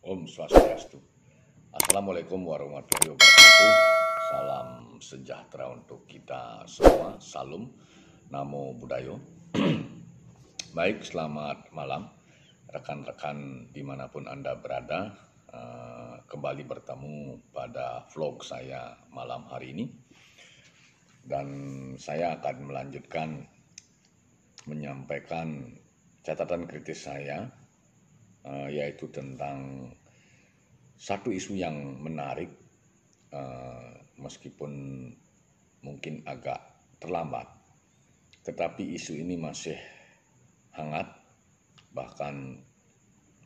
Om Swastiastu. Assalamualaikum warahmatullahi wabarakatuh. Salam sejahtera untuk kita semua. Salam, Namo Buddhaya. Baik, selamat malam rekan-rekan dimanapun Anda berada. Kembali bertemu pada vlog saya malam hari ini. Dan saya akan melanjutkan menyampaikan catatan kritis saya, yaitu tentang satu isu yang menarik, meskipun mungkin agak terlambat, tetapi isu ini masih hangat, bahkan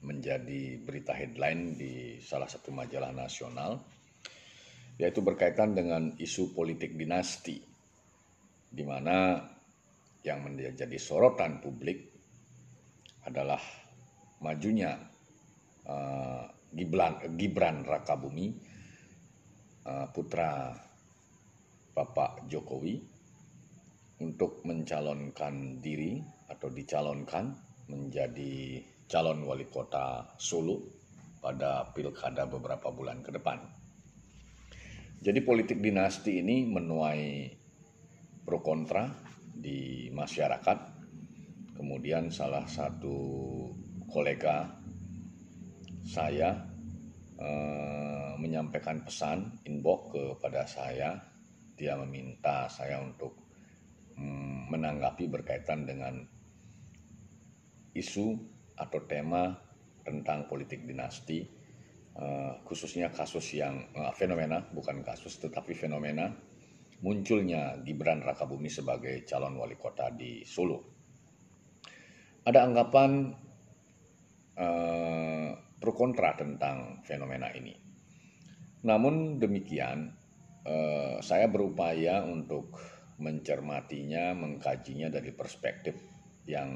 menjadi berita headline di salah satu majalah nasional, yaitu berkaitan dengan isu politik dinasti, di mana yang menjadi sorotan publik adalah majunya Gibran Rakabuming, putra Bapak Jokowi, untuk mencalonkan diri atau dicalonkan menjadi calon wali kota Solo pada pilkada beberapa bulan ke depan. Jadi politik dinasti ini menuai pro kontra di masyarakat. Kemudian salah satu kolega saya menyampaikan pesan inbox kepada saya. Dia meminta saya untuk menanggapi berkaitan dengan isu atau tema tentang politik dinasti, khususnya kasus yang fenomena, bukan kasus tetapi fenomena munculnya Gibran Rakabuming sebagai calon wali kota di Solo. Ada anggapan pro kontra tentang fenomena ini. Namun demikian, saya berupaya untuk mencermatinya, mengkajinya dari perspektif yang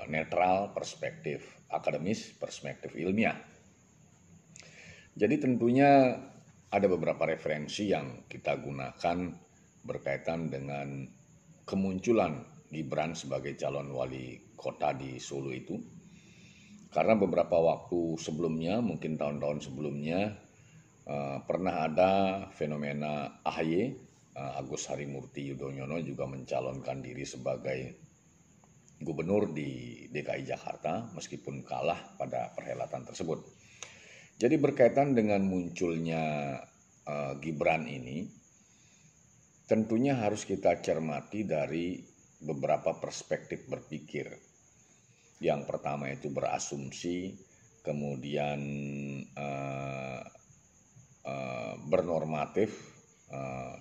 netral, perspektif akademis, perspektif ilmiah. Jadi tentunya ada beberapa referensi yang kita gunakan berkaitan dengan kemunculan Gibran sebagai calon wali kota di Solo itu. Karena beberapa waktu sebelumnya, mungkin tahun-tahun sebelumnya, pernah ada fenomena AHY, Agus Harimurti Yudhoyono juga mencalonkan diri sebagai gubernur di DKI Jakarta meskipun kalah pada perhelatan tersebut. Jadi berkaitan dengan munculnya Gibran ini, tentunya harus kita cermati dari beberapa perspektif berpikir. Yang pertama itu berasumsi, kemudian bernormatif.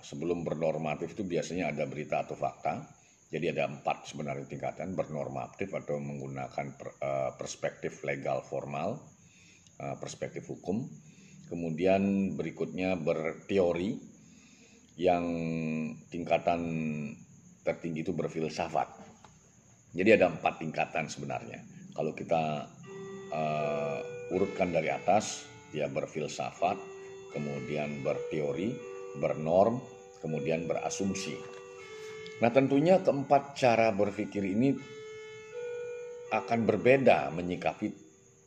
Sebelum bernormatif itu biasanya ada berita atau fakta. Jadi ada 4 sebenarnya tingkatan: bernormatif atau menggunakan perspektif legal formal, perspektif hukum. Kemudian berikutnya berteori, yang tingkatan tertinggi itu berfilsafat. Jadi ada 4 tingkatan sebenarnya. Kalau kita urutkan dari atas, dia berfilsafat, kemudian berteori, bernorm, kemudian berasumsi. Nah tentunya keempat cara berpikir ini akan berbeda menyikapi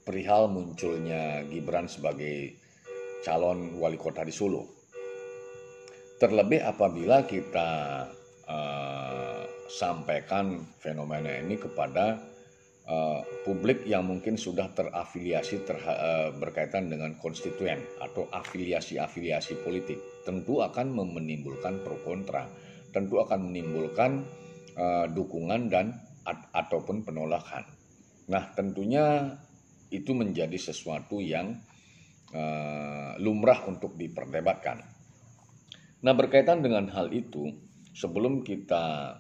perihal munculnya Gibran sebagai calon wali kota di Solo. Terlebih apabila kita sampaikan fenomena ini kepada publik yang mungkin sudah terafiliasi berkaitan dengan konstituen atau afiliasi-afiliasi politik, tentu akan menimbulkan pro kontra, tentu akan menimbulkan dukungan dan ataupun penolakan. Nah tentunya itu menjadi sesuatu yang lumrah untuk diperdebatkan. Nah berkaitan dengan hal itu, sebelum kita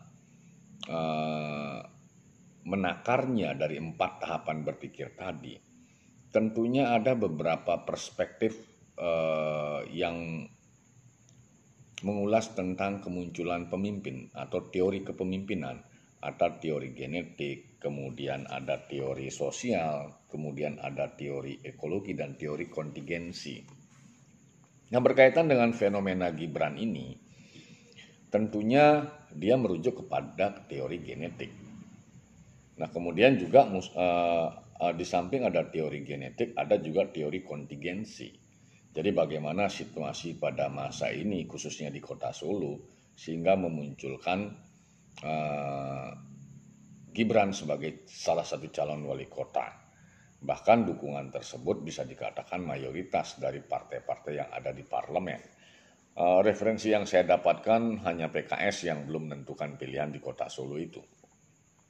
menakarnya dari 4 tahapan berpikir tadi, tentunya ada beberapa perspektif yang mengulas tentang kemunculan pemimpin atau teori kepemimpinan. Ada teori genetik, kemudian ada teori sosial, kemudian ada teori ekologi dan teori kontingensi. Nah berkaitan dengan fenomena Gibran ini, tentunya dia merujuk kepada teori genetik. Nah kemudian juga di samping ada teori genetik, ada juga teori kontingensi. Jadi bagaimana situasi pada masa ini, khususnya di kota Solo, sehingga memunculkan Gibran sebagai salah satu calon wali kota. Bahkan dukungan tersebut bisa dikatakan mayoritas dari partai-partai yang ada di parlemen. Referensi yang saya dapatkan hanya PKS yang belum menentukan pilihan di kota Solo itu.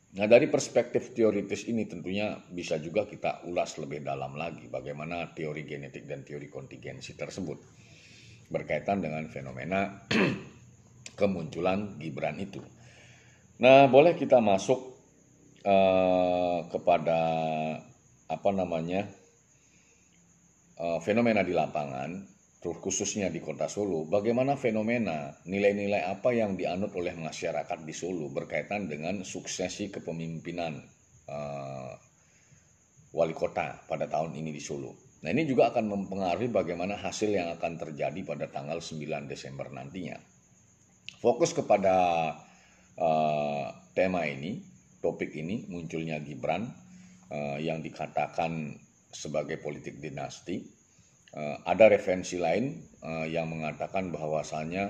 Nah, dari perspektif teoritis ini tentunya bisa juga kita ulas lebih dalam lagi bagaimana teori genetik dan teori kontingensi tersebut berkaitan dengan fenomena kemunculan Gibran itu. Nah, boleh kita masuk kepada fenomena di lapangan, khususnya di kota Solo. Bagaimana fenomena, nilai-nilai apa yang dianut oleh masyarakat di Solo berkaitan dengan suksesi kepemimpinan wali kota pada tahun ini di Solo. Nah, ini juga akan mempengaruhi bagaimana hasil yang akan terjadi pada tanggal 9 Desember nantinya. Fokus kepada tema ini, topik ini, munculnya Gibran yang dikatakan sebagai politik dinasti. Ada referensi lain yang mengatakan bahwasannya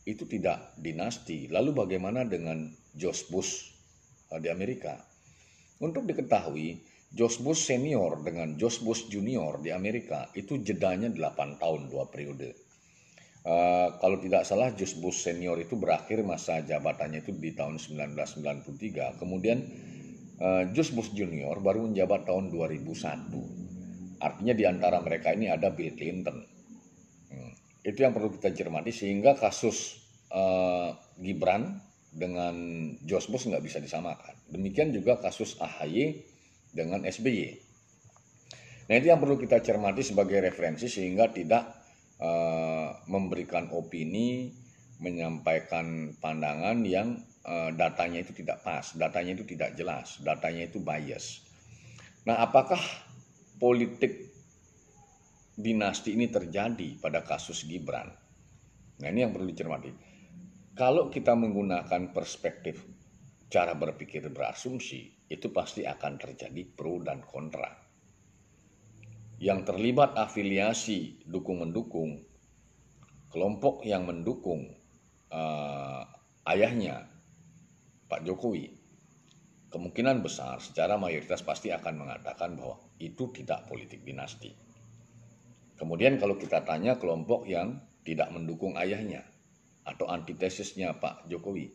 itu tidak dinasti. Lalu bagaimana dengan George Bush di Amerika? Untuk diketahui, George Bush senior dengan George Bush junior di Amerika itu jedanya 8 tahun 2 periode. Kalau tidak salah George Bush senior itu berakhir masa jabatannya itu di tahun 1993. Kemudian George Bush junior baru menjabat tahun 2001. Artinya di antara mereka ini ada Bill Clinton. Itu yang perlu kita cermati sehingga kasus Gibran dengan George Bush nggak bisa disamakan. Demikian juga kasus AHY dengan SBY. Nah, itu yang perlu kita cermati sebagai referensi sehingga tidak memberikan opini, menyampaikan pandangan yang datanya itu tidak pas, datanya itu tidak jelas, datanya itu bias. Nah, apakah politik dinasti ini terjadi pada kasus Gibran? Nah, ini yang perlu dicermati. Kalau kita menggunakan perspektif cara berpikir berasumsi, itu pasti akan terjadi pro dan kontra. Yang terlibat afiliasi dukung-mendukung, kelompok yang mendukung ayahnya, Pak Jokowi, kemungkinan besar secara mayoritas pasti akan mengatakan bahwa itu tidak politik dinasti. Kemudian kalau kita tanya kelompok yang tidak mendukung ayahnya atau antitesisnya Pak Jokowi,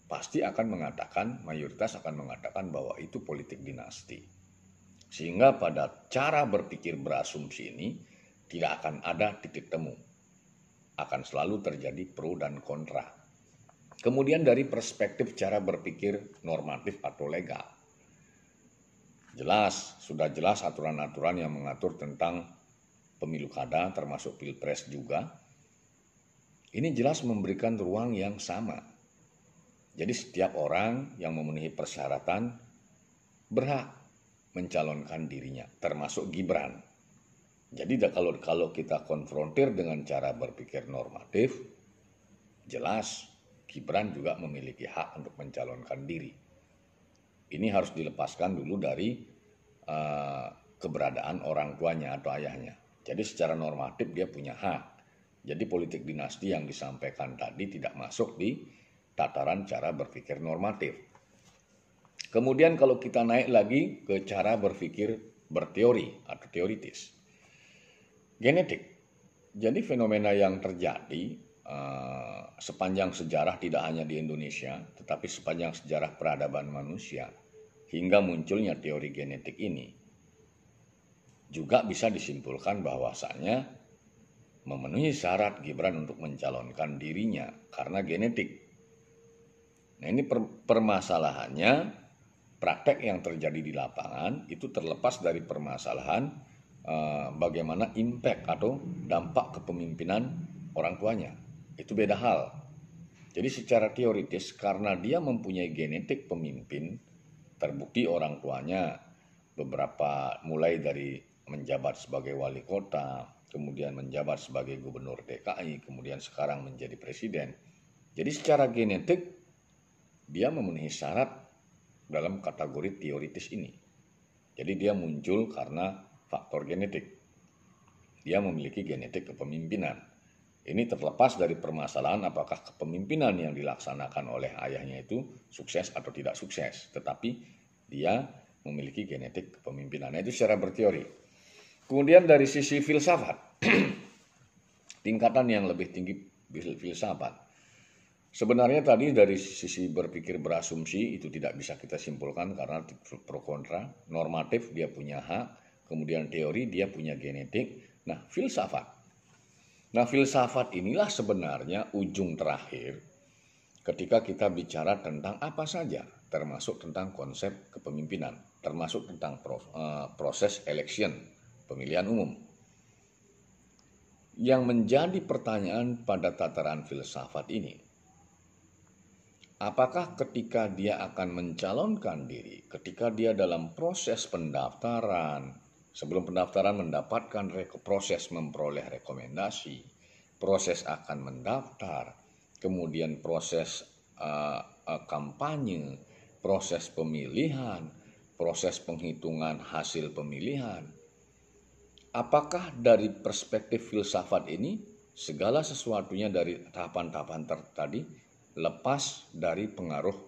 pasti akan mengatakan, mayoritas akan mengatakan bahwa itu politik dinasti. Sehingga pada cara berpikir berasumsi ini tidak akan ada titik temu. Akan selalu terjadi pro dan kontra. Kemudian dari perspektif cara berpikir normatif atau legal. Sudah jelas aturan-aturan yang mengatur tentang pemilu kada termasuk pilpres juga. Ini jelas memberikan ruang yang sama. Jadi setiap orang yang memenuhi persyaratan berhak mencalonkan dirinya, termasuk Gibran. Jadi kalau kita konfrontir dengan cara berpikir normatif, jelas Gibran juga memiliki hak untuk mencalonkan diri. Ini harus dilepaskan dulu dari keberadaan orang tuanya atau ayahnya. Jadi secara normatif dia punya hak. Jadi politik dinasti yang disampaikan tadi tidak masuk di tataran cara berpikir normatif. Kemudian kalau kita naik lagi ke cara berpikir berteori atau teoritis. Genetik. Jadi fenomena yang terjadi sepanjang sejarah tidak hanya di Indonesia, tetapi sepanjang sejarah peradaban manusia hingga munculnya teori genetik ini juga bisa disimpulkan bahwasannya memenuhi syarat Gibran untuk mencalonkan dirinya karena genetik. Nah, ini permasalahannya praktek yang terjadi di lapangan itu terlepas dari permasalahan bagaimana impact atau dampak kepemimpinan orang tuanya. Itu beda hal. Jadi secara teoritis karena dia mempunyai genetik pemimpin, terbukti orang tuanya beberapa mulai dari menjabat sebagai wali kota, kemudian menjabat sebagai gubernur DKI, kemudian sekarang menjadi presiden. Jadi secara genetik dia memenuhi syarat dalam kategori teoritis ini. Jadi dia muncul karena faktor genetik. Dia memiliki genetik kepemimpinan. Ini terlepas dari permasalahan apakah kepemimpinan yang dilaksanakan oleh ayahnya itu sukses atau tidak sukses. Tetapi dia memiliki genetik kepemimpinan. Nah, itu secara berteori. Kemudian dari sisi filsafat, tingkatan yang lebih tinggi filsafat. Sebenarnya tadi dari sisi berpikir berasumsi itu tidak bisa kita simpulkan karena pro kontra. Normatif dia punya hak, kemudian teori dia punya genetik. Nah, filsafat inilah sebenarnya ujung terakhir ketika kita bicara tentang apa saja, termasuk tentang konsep kepemimpinan, termasuk tentang proses election, pemilihan umum. Yang menjadi pertanyaan pada tataran filsafat ini, apakah ketika dia akan mencalonkan diri, ketika dia dalam proses pendaftaran, sebelum pendaftaran mendapatkan proses memperoleh rekomendasi, proses akan mendaftar, kemudian proses kampanye, proses pemilihan, proses penghitungan hasil pemilihan. Apakah dari perspektif filsafat ini segala sesuatunya dari tahapan-tahapan tadi lepas dari pengaruh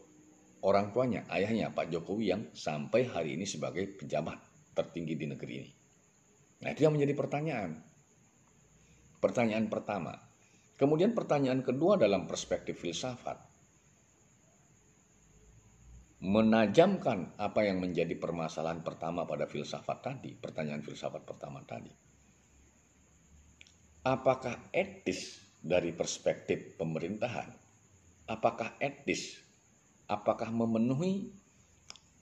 orang tuanya, ayahnya Pak Jokowi yang sampai hari ini sebagai pejabat tertinggi di negeri ini. Nah, itu yang menjadi pertanyaan. Pertanyaan pertama. Kemudian pertanyaan kedua dalam perspektif filsafat. Menajamkan apa yang menjadi permasalahan pertama pada filsafat tadi, pertanyaan filsafat pertama tadi. Apakah etis dari perspektif pemerintahan? Apakah etis? Apakah memenuhi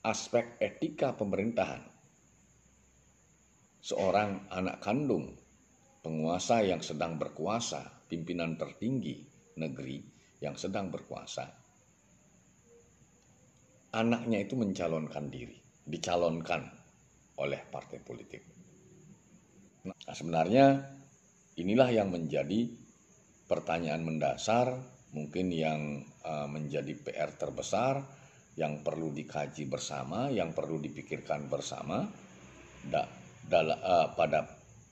aspek etika pemerintahan? Seorang anak kandung, penguasa yang sedang berkuasa, pimpinan tertinggi negeri yang sedang berkuasa, anaknya itu mencalonkan diri, dicalonkan oleh partai politik. Nah, sebenarnya inilah yang menjadi pertanyaan mendasar, mungkin yang menjadi PR terbesar, yang perlu dikaji bersama, yang perlu dipikirkan bersama pada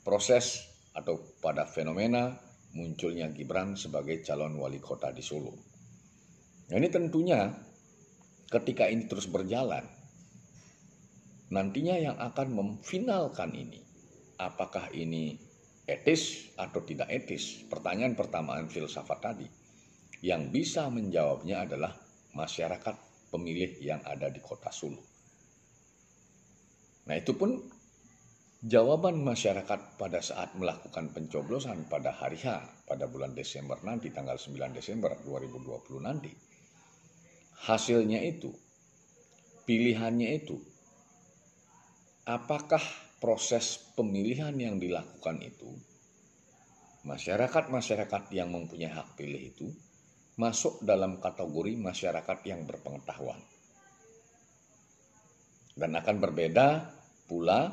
proses atau pada fenomena munculnya Gibran sebagai calon wali kota di Solo. Nah, ini tentunya ketika ini terus berjalan, nantinya yang akan memfinalkan ini, apakah ini etis atau tidak etis? Pertanyaan pertanyaan filsafat tadi. Yang bisa menjawabnya adalah masyarakat pemilih yang ada di kota Solo. Nah, itu pun jawaban masyarakat pada saat melakukan pencoblosan pada hari H, pada bulan Desember nanti, tanggal 9 Desember 2020 nanti. Hasilnya itu, pilihannya itu, apakah proses pemilihan yang dilakukan itu, masyarakat yang mempunyai hak pilih itu, masuk dalam kategori masyarakat yang berpengetahuan. Dan akan berbeda pula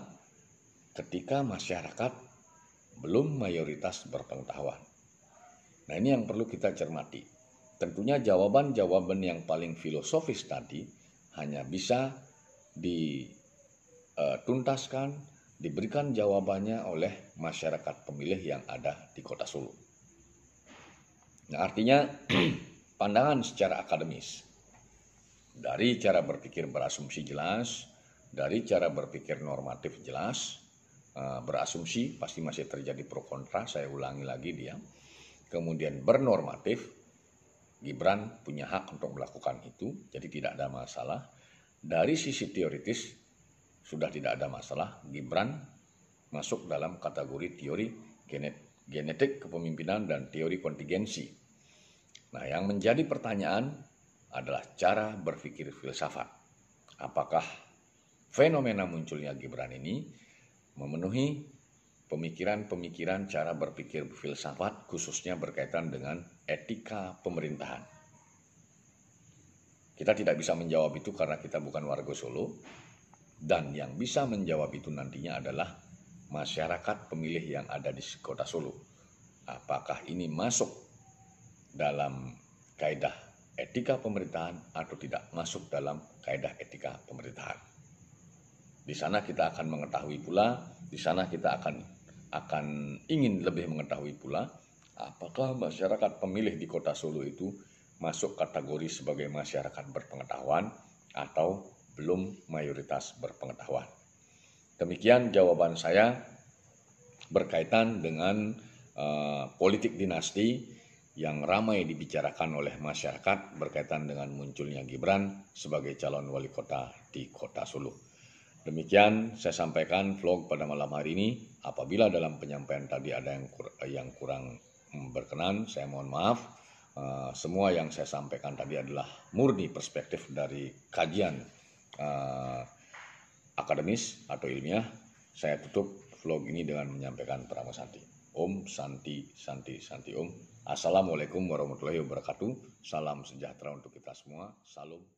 ketika masyarakat belum mayoritas berpengetahuan. Nah, ini yang perlu kita cermati. Tentunya jawaban-jawaban yang paling filosofis tadi hanya bisa dituntaskan, diberikan jawabannya oleh masyarakat pemilih yang ada di kota Solo. Nah, artinya pandangan secara akademis, dari cara berpikir berasumsi jelas, dari cara berpikir normatif jelas, berasumsi pasti masih terjadi pro kontra, saya ulangi lagi dia. Kemudian bernormatif, Gibran punya hak untuk melakukan itu, jadi tidak ada masalah. Dari sisi teoritis sudah tidak ada masalah, Gibran masuk dalam kategori teori genetik kepemimpinan dan teori kontingensi. Nah, yang menjadi pertanyaan adalah cara berpikir filsafat. Apakah fenomena munculnya Gibran ini memenuhi pemikiran-pemikiran cara berpikir filsafat, khususnya berkaitan dengan etika pemerintahan? Kita tidak bisa menjawab itu karena kita bukan warga Solo, dan yang bisa menjawab itu nantinya adalah masyarakat pemilih yang ada di kota Solo. Apakah ini masuk dalam kaidah etika pemerintahan atau tidak masuk dalam kaidah etika pemerintahan? Di sana kita akan mengetahui pula, di sana kita akan ingin lebih mengetahui pula apakah masyarakat pemilih di Kota Solo itu masuk kategori sebagai masyarakat berpengetahuan atau belum mayoritas berpengetahuan. Demikian jawaban saya berkaitan dengan politik dinasti yang ramai dibicarakan oleh masyarakat berkaitan dengan munculnya Gibran sebagai calon wali kota di Kota Solo. Demikian saya sampaikan vlog pada malam hari ini. Apabila dalam penyampaian tadi ada yang kurang berkenan, saya mohon maaf. Semua yang saya sampaikan tadi adalah murni perspektif dari kajian akademis atau ilmiah. Saya tutup vlog ini dengan menyampaikan Pramo Santi. Om Santi Santi Santi Om. Assalamualaikum warahmatullahi wabarakatuh. Salam sejahtera untuk kita semua. Salam.